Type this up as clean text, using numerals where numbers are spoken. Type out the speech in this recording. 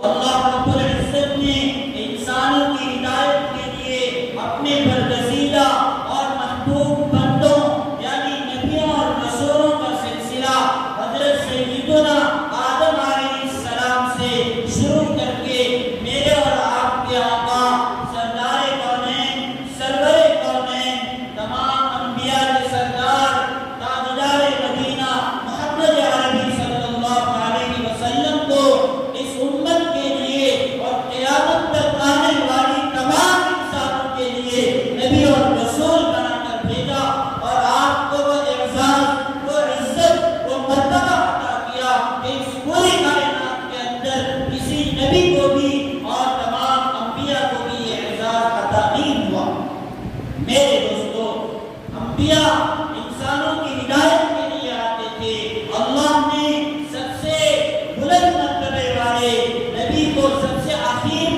اللہ رب العزت نے انسانوں کی ہدایت کے لیے اپنے برگزیدہ اور محبوب بندوں یعنی نبیوں اور رسولوں کا سلسلہ حضرت سیدنا آدم علیہ السلام سے شروع کر کے میرے اور آپ کے آقا سردار کونین سرور کونین تمام انبیاء کے سردار تاجدار مدینہ محمد عربی صلی اللہ علیہ وسلم کو اس امت کے لیے اور قیامت تک آنے والی تمام انسانوں کے لیے نبی اور رسول بنا کر بھیجا اور آپ کو وہ اعزاز وہ عزت وہ مرتبہ عطا کیا کہ اس پوری کائنات کے اندر کسی نبی کو بھی اور تمام انبیاء کو بھی یہ اعزاز عطا نہیں ہوا۔ میرے دوستو، انبیاء انسانوں کی ہدایت کے لیے آتے تھے۔ اللہ نے سب سے بلند مرتبے والے نبی کو سب سے آخر